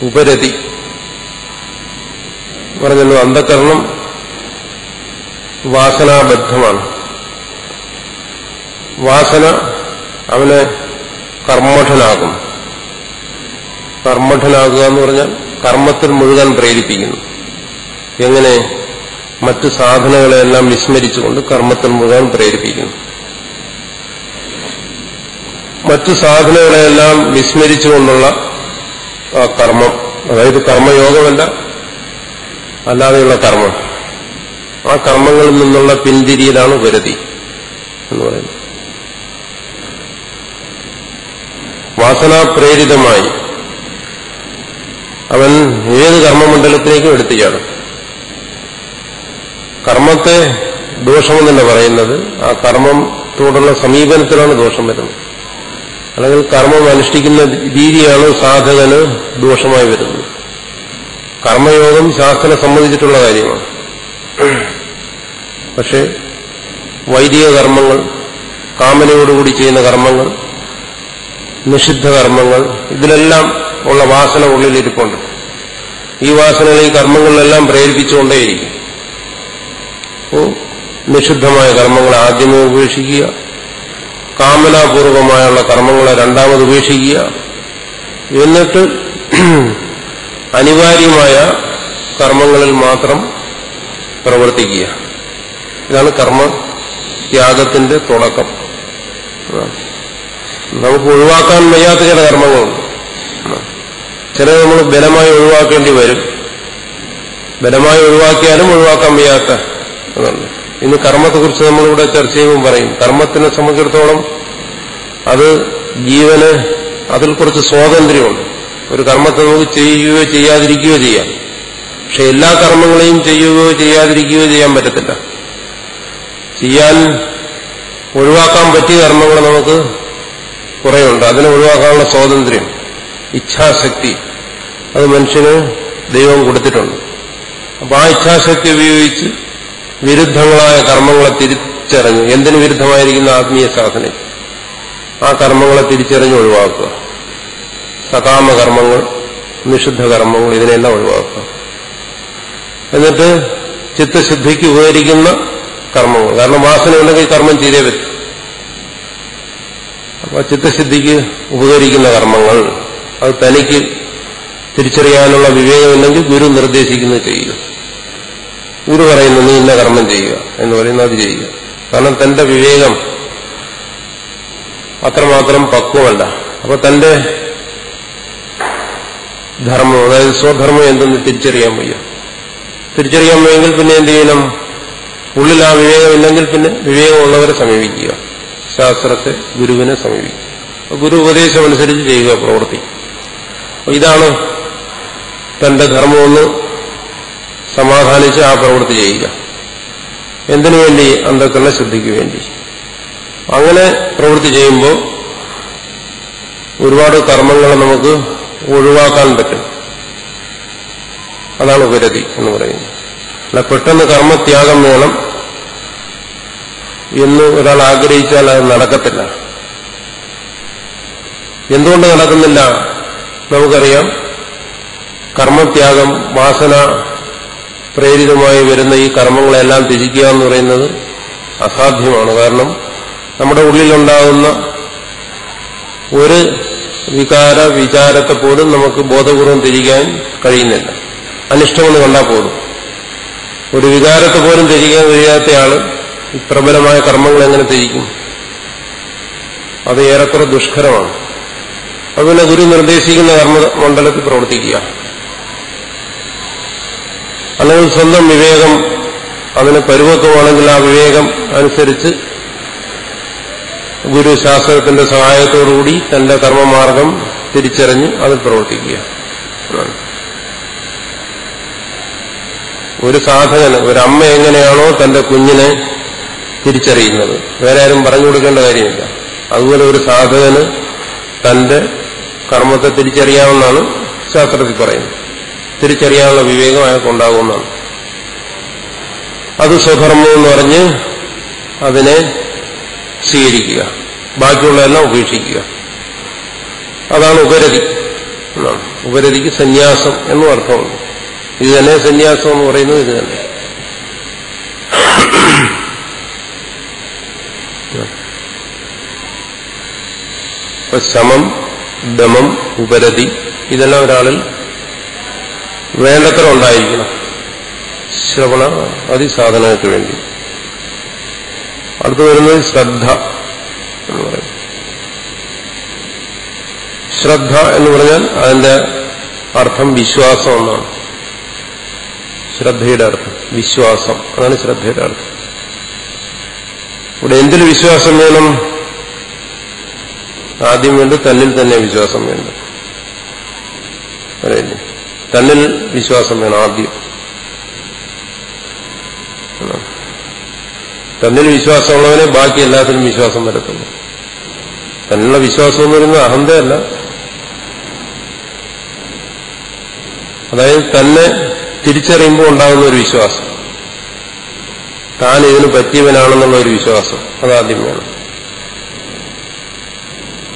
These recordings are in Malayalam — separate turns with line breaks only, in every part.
ഉപരതി പറഞ്ഞല്ലോ. അന്ധകരണം വാസനാബദ്ധമാണ്. വാസന അവനെ കർമ്മഠനാകും. കർമ്മഠനാകുക എന്ന് പറഞ്ഞാൽ കർമ്മത്തിൽ മുഴുകാൻ പ്രേരിപ്പിക്കുന്നു. എങ്ങനെ? മറ്റു സാധനങ്ങളെല്ലാം വിസ്മരിച്ചുകൊണ്ട് കർമ്മത്തിൽ മുഴുകാൻ പ്രേരിപ്പിക്കുന്നു. മറ്റു സാധനങ്ങളെല്ലാം വിസ്മരിച്ചുകൊണ്ടുള്ള ആ കർമ്മം, അതായത് കർമ്മയോഗമല്ല, അല്ലാതെയുള്ള കർമ്മം, ആ കർമ്മങ്ങളിൽ നിന്നുള്ള പിന്തിരിയലാണ് ഉപരതി എന്ന് പറയുന്നത്. വാസനാപ്രേരിതമായി അവൻ ഏത് കർമ്മമണ്ഡലത്തിലേക്കും എടുത്തു ചാടും. കർമ്മത്തെ ദോഷമെന്നല്ല പറയുന്നത്, ആ കർമ്മത്തോടുള്ള സമീപനത്തിലാണ് ദോഷം വരുന്നത്. അല്ലെങ്കിൽ കർമ്മം അനുഷ്ഠിക്കുന്ന രീതിയാണ് സാധകന് ദോഷമായി വരുന്നത്. കർമ്മയോഗം ശാസ്ത്രം സമ്മതിച്ചിട്ടുള്ള കാര്യമാണ്. പക്ഷെ വൈദിക കർമ്മങ്ങൾ, കാമനയോടുകൂടി ചെയ്യുന്ന കർമ്മങ്ങൾ, നിഷിദ്ധ കർമ്മങ്ങൾ, ഇതിലെല്ലാം ഉള്ള വാസന ഉള്ളിലിരിപ്പുണ്ട്. ഈ വാസനകൾ ഈ കർമ്മങ്ങളിലെല്ലാം പ്രേരിപ്പിച്ചുകൊണ്ടേയിരിക്കും. നിഷിദ്ധമായ കർമ്മങ്ങളെ ആദ്യമേ ഉപേക്ഷിക്കുക, കാമനാപൂർവമായുള്ള കർമ്മങ്ങളെ രണ്ടാമത് ഉപേക്ഷിക്കുക, എന്നിട്ട് അനിവാര്യമായ കർമ്മങ്ങളിൽ മാത്രം പ്രവർത്തിക്കുക. ഇതാണ് കർമ്മത്യാഗത്തിന്റെ തുടക്കം. നമുക്ക് ഒഴിവാക്കാൻ വയ്യാത്ത ചില കർമ്മങ്ങളുണ്ട്. ചില നമ്മൾ ബലമായി ഒഴിവാക്കേണ്ടി വരും. ബലമായി ഒഴിവാക്കിയാലും ഒഴിവാക്കാൻ വയ്യാത്ത അതുണ്ട്. ഇന്ന് കർമ്മത്തെക്കുറിച്ച് നമ്മളിവിടെ ചർച്ച ചെയ്യുമ്പോൾ പറയും, കർമ്മത്തിനെ സംബന്ധിച്ചിടത്തോളം അത് ജീവന് അതിൽ കുറച്ച് സ്വാതന്ത്ര്യമുണ്ട്. ഒരു കർമ്മത്തെ നമുക്ക് ചെയ്യുകയോ ചെയ്യാതിരിക്കുകയോ ചെയ്യാം. പക്ഷെ എല്ലാ കർമ്മങ്ങളെയും ചെയ്യുകയോ ചെയ്യാതിരിക്കുകയോ ചെയ്യാൻ പറ്റത്തില്ല. ചെയ്യാൻ ഒഴിവാക്കാൻ പറ്റിയ കർമ്മങ്ങൾ നമുക്ക് കുറേയുണ്ട്. അതിനെ ഒഴിവാക്കാനുള്ള സ്വാതന്ത്ര്യം, ഇച്ഛാശക്തി, അത് മനുഷ്യന് ദൈവം കൊടുത്തിട്ടുണ്ട്. അപ്പൊ ആ ഇച്ഛാശക്തി ഉപയോഗിച്ച് വിരുദ്ധങ്ങളായ കർമ്മങ്ങളെ തിരിച്ചറിഞ്ഞ്, എന്തിനു വിരുദ്ധമായിരിക്കുന്ന ആത്മീയ സാധന, ആ കർമ്മങ്ങളെ തിരിച്ചറിഞ്ഞ് ഒഴിവാക്കുക. സകാമ കർമ്മങ്ങൾ, നിഷിദ്ധ കർമ്മങ്ങൾ, ഇതിനെല്ലാം ഒഴിവാക്കുക. എന്നിട്ട് ചിത്തശുദ്ധിക്ക് ഉപകരിക്കുന്ന കർമ്മങ്ങൾ, കാരണം വാസന ഉണ്ടെങ്കിൽ കർമ്മം ചെയ്തേ പറ്റും. അപ്പൊ ചിത്തശുദ്ധിക്ക് ഉപകരിക്കുന്ന കർമ്മങ്ങൾ, അത് തനിക്ക് തിരിച്ചറിയാനുള്ള വിവേകമില്ലെങ്കിൽ ഗുരു നിർദ്ദേശിക്കുന്നത് ചെയ്യുക. ഗുരു പറയുന്നു നീ ഇന്ന കർമ്മം ചെയ്യുക എന്ന് പറയുന്നത് അത് ചെയ്യുക. കാരണം തന്റെ വിവേകം അത്രമാത്രം പക്വമല്ല. അപ്പൊ തന്റെ ധർമ്മം, അതായത് സ്വധർമ്മം എന്തെന്ന് തിരിച്ചറിയാൻ വയ്യ. തിരിച്ചറിയാൻ വയ്യെങ്കിൽ പിന്നെ എന്ത് ചെയ്യണം? ഉള്ളിൽ ആ വിവേകമില്ലെങ്കിൽ പിന്നെ വിവേകമുള്ളവരെ സമീപിക്കുക, ശാസ്ത്രത്തെ, ഗുരുവിനെ സമീപിക്കുക. ഗുരു ഉപദേശം അനുസരിച്ച് ചെയ്യുക, പ്രവൃത്തി. ഇതാണ് തന്റെ ധർമ്മമൊന്ന് സമാധാനിച്ച് ആ പ്രവൃത്തി ചെയ്യുക. എന്തിനു വേണ്ടി? അന്ധകരണ ശുദ്ധിക്ക് വേണ്ടി. അങ്ങനെ പ്രവൃത്തി ചെയ്യുമ്പോൾ ഒരുപാട് കർമ്മങ്ങളെ നമുക്ക് ഒഴിവാക്കാൻ പറ്റും. അതാണ് ഉപരതി എന്ന് പറയുന്നത്. അല്ല പെട്ടെന്ന് കർമ്മത്യാഗം വേണം എന്ന് ഒരാൾ ആഗ്രഹിച്ചാൽ അത് നടക്കത്തില്ല. എന്തുകൊണ്ട് നടക്കുന്നില്ല? നമുക്കറിയാം, കർമ്മത്യാഗം, വാസന പ്രേരിതമായി വരുന്ന ഈ കർമ്മങ്ങളെല്ലാം ത്യജിക്കുക എന്ന് പറയുന്നത് അസാധ്യമാണ്. കാരണം നമ്മുടെ ഉള്ളിലുണ്ടാകുന്ന ഒരു വിചാരത്തെ പോലും നമുക്ക് ബോധപൂർവം ത്യജിക്കാൻ കഴിയുന്നില്ല. അനിഷ്ടമെന്ന് കണ്ടാൽ പോലും ഒരു വികാരത്തെ പോലും ത്യജിക്കാൻ കഴിയാത്തയാള് പ്രബലമായ കർമ്മങ്ങൾ എങ്ങനെ ത്യജിക്കും? അത് ഏറെക്കുറെ ദുഷ്കരമാണ്. അതുപോലെ ഗുരു നിർദ്ദേശിക്കുന്ന കർമ്മമണ്ഡലത്തിൽ പ്രവർത്തിക്കുക, അല്ലെങ്കിൽ സ്വന്തം വിവേകം അതിന് പരുവത്വമാണെങ്കിൽ ആ വിവേകം അനുസരിച്ച് ഗുരു ശാസ്ത്രത്തിന്റെ സഹായത്തോടുകൂടി തന്റെ കർമ്മമാർഗം തിരിച്ചറിഞ്ഞ് അതിൽ പ്രവർത്തിക്കുക. ഒരു സാധകന്, ഒരമ്മ എങ്ങനെയാണോ തന്റെ കുഞ്ഞിനെ തിരിച്ചറിയുന്നത്, വേറെ ആരും പറഞ്ഞു കൊടുക്കേണ്ട കാര്യമില്ല, അതുപോലെ ഒരു സാധകന് തന്റെ കർമ്മത്തെ തിരിച്ചറിയാമെന്നാണ് ശാസ്ത്രത്തിൽ പറയുന്നത്. തിരിച്ചറിയാനുള്ള വിവേകം അയാൾക്കുണ്ടാകുമെന്നാണ്. അത് സ്വധർമ്മം എന്ന് പറഞ്ഞ് അതിനെ സ്വീകരിക്കുക, ബാക്കിയുള്ളതെല്ലാം ഉപേക്ഷിക്കുക. അതാണ് ഉപരതി. എന്നാണ്. ഉപരതിക്ക് സന്യാസം എന്നും അർത്ഥമുണ്ട്. ഇത് തന്നെ സന്യാസം എന്ന് പറയുന്നത് ഇത് തന്നെ. ശമം, ദമം, ഉപരതി ഇതെല്ലാം ഒരാളിൽ വേണ്ടത്ര ഉണ്ടായിരിക്കണം ശ്രവണ അതിസാധനങ്ങൾക്ക് വേണ്ടി. അടുത്ത് വരുന്നത് ശ്രദ്ധ എന്ന് പറയും. ശ്രദ്ധ എന്ന് പറഞ്ഞാൽ അതിന്റെ അർത്ഥം വിശ്വാസം എന്നാണ്. ശ്രദ്ധയുടെ അർത്ഥം വിശ്വാസം, അതാണ് ശ്രദ്ധയുടെ അർത്ഥം. ഇവിടെ എന്തിൽ വിശ്വാസം വേണം? ആദ്യം വേണ്ട തന്നിൽ തന്നെ വിശ്വാസം വേണ്ട. അറിയില്ലേ? തന്നിൽ വിശ്വാസം വേണം ആദ്യം. തന്നിൽ വിശ്വാസമുള്ളവനെ ബാക്കി എല്ലാത്തിനും വിശ്വാസം വരത്തുള്ളൂ. തന്നിലുള്ള വിശ്വാസം എന്ന് പറയുന്നത് അഹന്തയല്ല. അതായത് തന്നെ തിരിച്ചറിയുമ്പോൾ ഉണ്ടാകുന്ന ഒരു വിശ്വാസം, താൻ ഇതിന് പറ്റിയവനാണെന്നുള്ള ഒരു വിശ്വാസം, അതാദ്യം വേണം.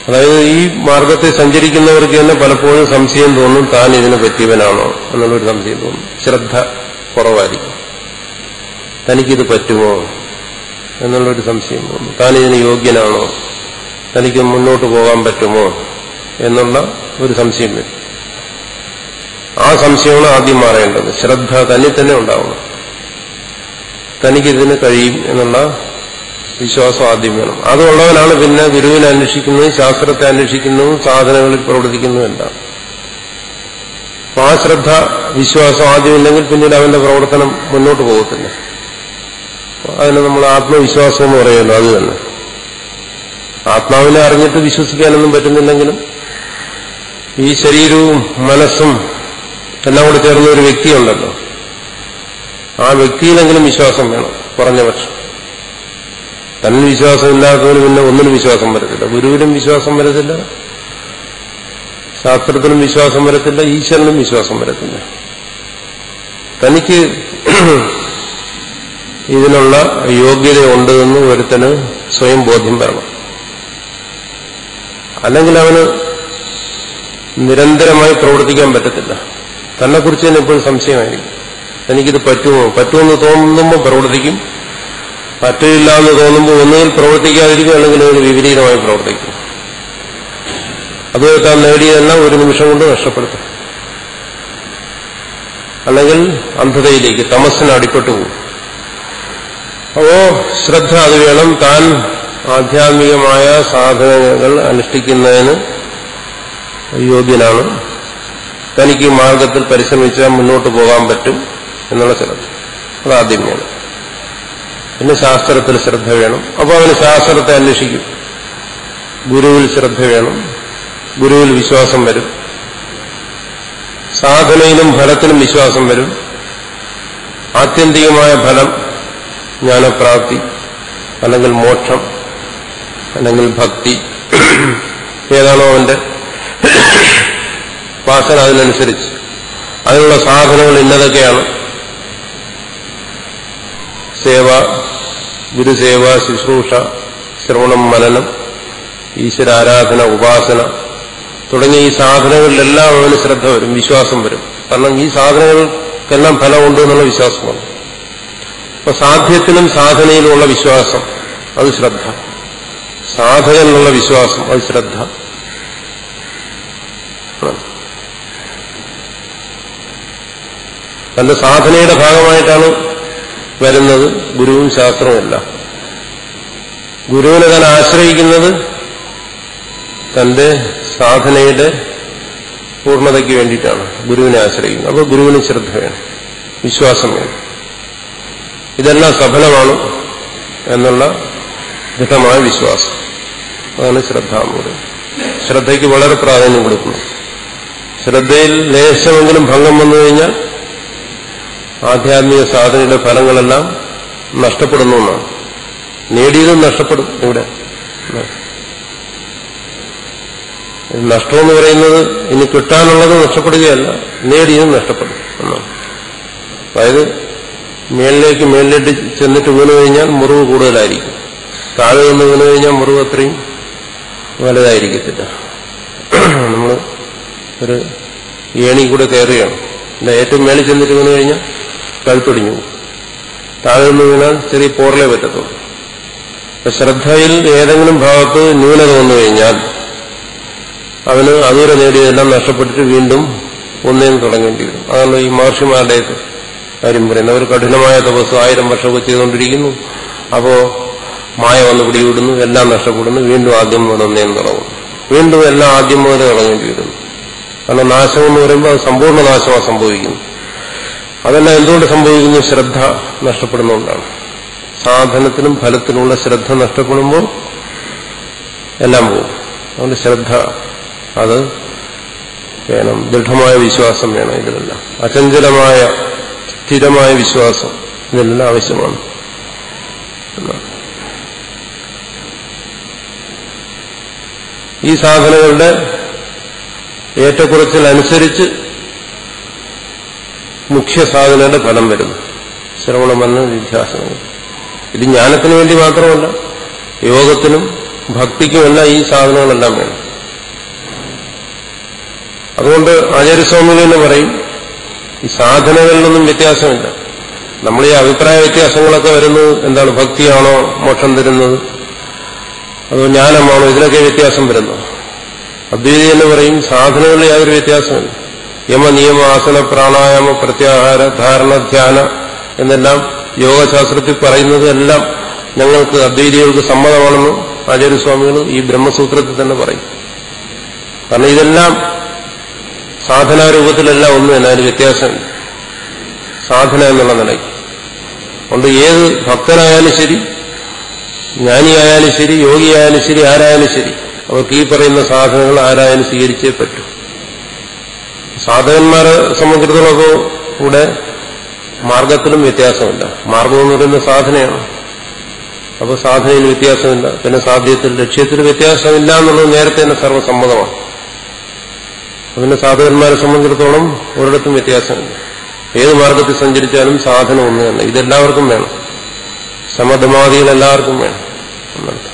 അതായത് ഈ മാർഗത്തെ സഞ്ചരിക്കുന്നവർക്ക് തന്നെ പലപ്പോഴും സംശയം തോന്നും, താൻ ഇതിന് പറ്റിയവനാണോ എന്നുള്ളൊരു സംശയം തോന്നും. ശ്രദ്ധ കുറവായിരിക്കും. തനിക്കിത് പറ്റുമോ എന്നുള്ളൊരു സംശയം തോന്നും. താൻ ഇതിന് യോഗ്യനാണോ, തനിക്ക് മുന്നോട്ട് പോകാൻ പറ്റുമോ എന്നുള്ള ഒരു സംശയം വരും. ആ സംശയമാണ് ആദ്യം മാറേണ്ടത്. ശ്രദ്ധ തന്നിൽ തന്നെ ഉണ്ടാവണം. തനിക്കിതിന് കഴിയും എന്നുള്ള വിശ്വാസം ആദ്യം വേണം. അതുള്ളവനാണ് പിന്നെ ഗുരുവിനെ അന്വേഷിക്കുന്നതും ശാസ്ത്രത്തെ അന്വേഷിക്കുന്നതും സാധനങ്ങളിൽ പ്രവർത്തിക്കുന്നതും എല്ലാം. ആ ശ്രദ്ധ വിശ്വാസം ആദ്യമില്ലെങ്കിൽ പിന്നീട് അവന്റെ പ്രവർത്തനം മുന്നോട്ട് പോകത്തില്ല. അതിന് നമ്മൾ ആത്മവിശ്വാസം എന്ന് പറയുമല്ലോ, അത് തന്നെ. ആത്മാവിനെ അറിഞ്ഞിട്ട് വിശ്വസിക്കാനൊന്നും പറ്റുന്നില്ലെങ്കിലും ഈ ശരീരവും മനസ്സും എല്ലാം കൂടെ ചേർന്ന ഒരു വ്യക്തിയുണ്ടല്ലോ, ആ വ്യക്തിയിലെങ്കിലും വിശ്വാസം വേണം കുറഞ്ഞ പക്ഷം. തന്നിൽ വിശ്വാസമില്ലാത്തവന് പിന്നെ ഒന്നിനും വിശ്വാസം വരത്തില്ല. ഗുരുവിനും വിശ്വാസം വരത്തില്ല, ശാസ്ത്രത്തിനും വിശ്വാസം വരത്തില്ല, ഈശ്വരനും വിശ്വാസം വരത്തില്ല. തനിക്ക് ഇതിനുള്ള യോഗ്യതയുണ്ട് എന്ന് ഒരുത്തന് സ്വയം ബോധ്യം വരണം. അല്ലെങ്കിൽ അവന് നിരന്തരമായി പ്രവർത്തിക്കാൻ പറ്റത്തില്ല. തന്നെക്കുറിച്ച് തന്നെ എപ്പോഴും സംശയമായിരിക്കും. തനിക്കിത് പറ്റുമെന്ന് തോന്നുമ്പോൾ പ്രവർത്തിക്കും, പറ്റില്ല എന്ന് തോന്നുമ്പോൾ ഒന്നുകിൽ പ്രവർത്തിക്കാതിരിക്കും, അല്ലെങ്കിൽ അതിന് വിപരീതമായി പ്രവർത്തിക്കും. അത് താൻ നേടിയതെല്ലാം ഒരു നിമിഷം കൊണ്ട് നഷ്ടപ്പെടുത്തും. അല്ലെങ്കിൽ അന്ധതയിലേക്ക്, തമസ്സിന് അടിപ്പെട്ടു പോകും. അപ്പോ ശ്രദ്ധ അത് വേണം. താൻ ആധ്യാത്മികമായ സാധനങ്ങൾ അനുഷ്ഠിക്കുന്നതിന് യോഗ്യനാണ്, തനിക്ക് മാർഗത്തിൽ പരിശ്രമിച്ചാൽ മുന്നോട്ട് പോകാൻ പറ്റും എന്നുള്ള ശ്രദ്ധ അതാദ്യം വേണം. പിന്നെ ശാസ്ത്രത്തിൽ ശ്രദ്ധ വേണം. അപ്പോൾ അവന് ശാസ്ത്രത്തെ അന്വേഷിക്കും. ഗുരുവിൽ ശ്രദ്ധ വേണം, ഗുരുവിൽ വിശ്വാസം വരും. സാധനയിലും ഫലത്തിലും വിശ്വാസം വരും. ആത്യന്തികമായ ഫലം ജ്ഞാനപ്രാപ്തി, അല്ലെങ്കിൽ മോക്ഷം, അല്ലെങ്കിൽ ഭക്തി, ഏതാണോ അവന്റെ വാസന അതിനനുസരിച്ച് അതിനുള്ള സാധനങ്ങൾ ഇന്നതൊക്കെയാണ്. സേവ, ഗുരുസേവ, ശുശ്രൂഷ, ശ്രവണം, മനനം, ഈശ്വരാരാധന, ഉപാസന തുടങ്ങിയ ഈ സാധനങ്ങളിലെല്ലാം അവന് ശ്രദ്ധ വരും, വിശ്വാസം വരും. കാരണം ഈ സാധനങ്ങൾക്കെല്ലാം ഫലമുണ്ട് എന്നുള്ള വിശ്വാസമാണ്. അപ്പൊ സാധ്യത്തിനും സാധനയിലുമുള്ള വിശ്വാസം അത് ശ്രദ്ധ, സാധകനുള്ള വിശ്വാസം അത് ശ്രദ്ധ. തന്റെ സാധനയുടെ ഭാഗമായിട്ടാണ് വരുന്നത് ഗുരുവും ശാസ്ത്രവുമെല്ലാം. ഗുരുവിനെ താൻ ആശ്രയിക്കുന്നത് തന്റെ സാധനയുടെ പൂർണ്ണതയ്ക്ക് വേണ്ടിയിട്ടാണ് ഗുരുവിനെ ആശ്രയിക്കുന്നത്. അപ്പോൾ ഗുരുവിന് ശ്രദ്ധ വേണം, വിശ്വാസം വേണം. ഇതെല്ലാം സഫലമാണ് എന്നുള്ള ദൃഢമായ വിശ്വാസം, അതാണ് ശ്രദ്ധ എന്ന് പറയുന്നത്. ശ്രദ്ധയ്ക്ക് വളരെ പ്രാധാന്യം കൊടുക്കുന്നു. ശ്രദ്ധയിൽ ലേശമെങ്കിലും ഭംഗം വന്നു കഴിഞ്ഞാൽ ആധ്യാത്മിക സാധനയുടെ ഫലങ്ങളെല്ലാം നഷ്ടപ്പെടുന്നു എന്നാണ്. നേടിയതും നഷ്ടപ്പെടും. ഇവിടെ നഷ്ടമെന്ന് പറയുന്നത് ഇനി കിട്ടാനുള്ളത് നഷ്ടപ്പെടുകയല്ല, നേടിയതും നഷ്ടപ്പെടും എന്നാണ്. അതായത് മേലിലേക്ക് ചെന്നിട്ട് വീണു കഴിഞ്ഞാൽ മുറിവ് കൂടുതലായിരിക്കും, താഴെ നിന്ന് വീണു കഴിഞ്ഞാൽ മുറിവ് അത്രയും വലുതായിരിക്കത്തില്ല. നമ്മൾ ഒരു ഏണി കൂടെ കയറുകയാണ്. ഏറ്റവും മേളിൽ ചെന്നിട്ട് വീണ് കഴിഞ്ഞാൽ കഴുത്തൊടിഞ്ഞു പോകും. താഴെ നിന്ന് വീണാൽ ചെറിയ പോറലേ പറ്റത്തുള്ളൂ. അപ്പൊ ശ്രദ്ധയിൽ ഏതെങ്കിലും ഭാഗത്ത് ന്യൂനത വന്നു കഴിഞ്ഞാൽ അവന് അതുവരെ നേടിയതെല്ലാം നഷ്ടപ്പെട്ടിട്ട് വീണ്ടും ഒന്നേന്ന് തുടങ്ങേണ്ടി വരും. അതാണ് ഈ മഹർഷിമാരുടെ കാര്യം പറയുന്നത്. അവർ കഠിനമായ തപസ് 1000 വർഷമൊക്കെ ചെയ്തുകൊണ്ടിരിക്കുന്നു. അപ്പോ മായ വന്ന് പിടിവിടുന്നു, എല്ലാം നഷ്ടപ്പെടുന്നു, വീണ്ടും ആദ്യം മുതൽ ഒന്നേന്ന് തുടങ്ങും. വീണ്ടും എല്ലാം ആദ്യം മുതൽ തുടങ്ങേണ്ടി വരുന്നു. കാരണം നാശം എന്ന് പറയുമ്പോൾ അത് സമ്പൂർണ്ണ നാശമാണ് സംഭവിക്കുന്നത്. അതെല്ലാം എന്തുകൊണ്ട് സംഭവിക്കുന്നു? ശ്രദ്ധ നഷ്ടപ്പെടുന്നതുകൊണ്ടാണ്. സാധനത്തിനും ഫലത്തിനുമുള്ള ശ്രദ്ധ നഷ്ടപ്പെടുമ്പോൾ എല്ലാം പോകും. അതുകൊണ്ട് ശ്രദ്ധ അത് വേണം. ദൃഢമായ വിശ്വാസം വേണം. ഇതിലെല്ലാം അചഞ്ചലമായ സ്ഥിരമായ വിശ്വാസം ഇതിലെല്ലാം ആവശ്യമാണ്. ഈ സാധനങ്ങളുടെ ഏറ്റക്കുറച്ചിലനുസരിച്ച് മുഖ്യ സാധനയുടെ ഫലം വരുന്നു. ശ്രവണം വന്ന് നിധ്യാസനം. ഇത് ജ്ഞാനത്തിന് വേണ്ടി മാത്രമല്ല, യോഗത്തിനും ഭക്തിക്കുമെല്ലാം ഈ സാധനങ്ങളെല്ലാം വേണം. അതുകൊണ്ട് ആചാര്യസ്വാമികൾ തന്നെ പറയും, ഈ സാധനകളിലൊന്നും വ്യത്യാസമില്ല. നമ്മൾ ഈ അഭിപ്രായ വ്യത്യാസങ്ങളൊക്കെ വരുന്നത് എന്താണ്? ഭക്തിയാണോ മോക്ഷം തരുന്നത്, അതോ ജ്ഞാനമാണോ? ഇതിലൊക്കെ വ്യത്യാസം വരുന്നു. അദ്വൈതി എന്ന് പറയും സാധനങ്ങളിൽ യാതൊരു വ്യത്യാസമില്ല. യമ നിയമ ആസന പ്രാണായാമ പ്രത്യാഹാര ധാരണ ധ്യാന എന്നെല്ലാം യോഗശാസ്ത്രത്തിൽ പറയുന്നത് എല്ലാം ഞങ്ങൾക്ക് അദ്വൈതികൾക്ക് സമ്മതമാണെന്ന് ആചാര്യസ്വാമികൾ ഈ ബ്രഹ്മസൂത്രത്തിൽ തന്നെ പറയും. കാരണം ഇതെല്ലാം സാധനാരൂപത്തിലെല്ലാം ഒന്നും തന്നെ, അതിന് വ്യത്യാസമില്ല സാധന എന്നുള്ള നിലയ്ക്ക്. അതുകൊണ്ട് ഏത് ഭക്തനായാലും ശരി, ജ്ഞാനിയായാലും ശരി, യോഗിയായാലും ശരി, ആരായാലും ശരി, അവർക്ക് ഈ പറയുന്ന സാധനങ്ങൾ ആരായാലും സ്വീകരിച്ചേ പറ്റൂ. സാധകന്മാരെ സംബന്ധിച്ചിടത്തോളം കൂടെ മാർഗത്തിലും വ്യത്യാസമില്ല. മാർഗം എന്ന് പറയുന്ന സാധനയാണ്. അപ്പോൾ സാധനയിൽ വ്യത്യാസമില്ല. പിന്നെ സാധ്യത്തിൽ ലക്ഷ്യത്തിൽ വ്യത്യാസമില്ല എന്നുള്ളത് നേരത്തെ തന്നെ സർവ്വസമ്മതമാണ്. അതിന് സാധകന്മാരെ സംബന്ധിച്ചിടത്തോളം ഒരിടത്തും വ്യത്യാസമില്ല. ഏത് മാർഗത്തിൽ സഞ്ചരിച്ചാലും സാധനം ഒന്ന് തന്നെ. ഇതെല്ലാവർക്കും വേണം. സമധമാദികൾ എല്ലാവർക്കും വേണം എന്നർത്ഥം.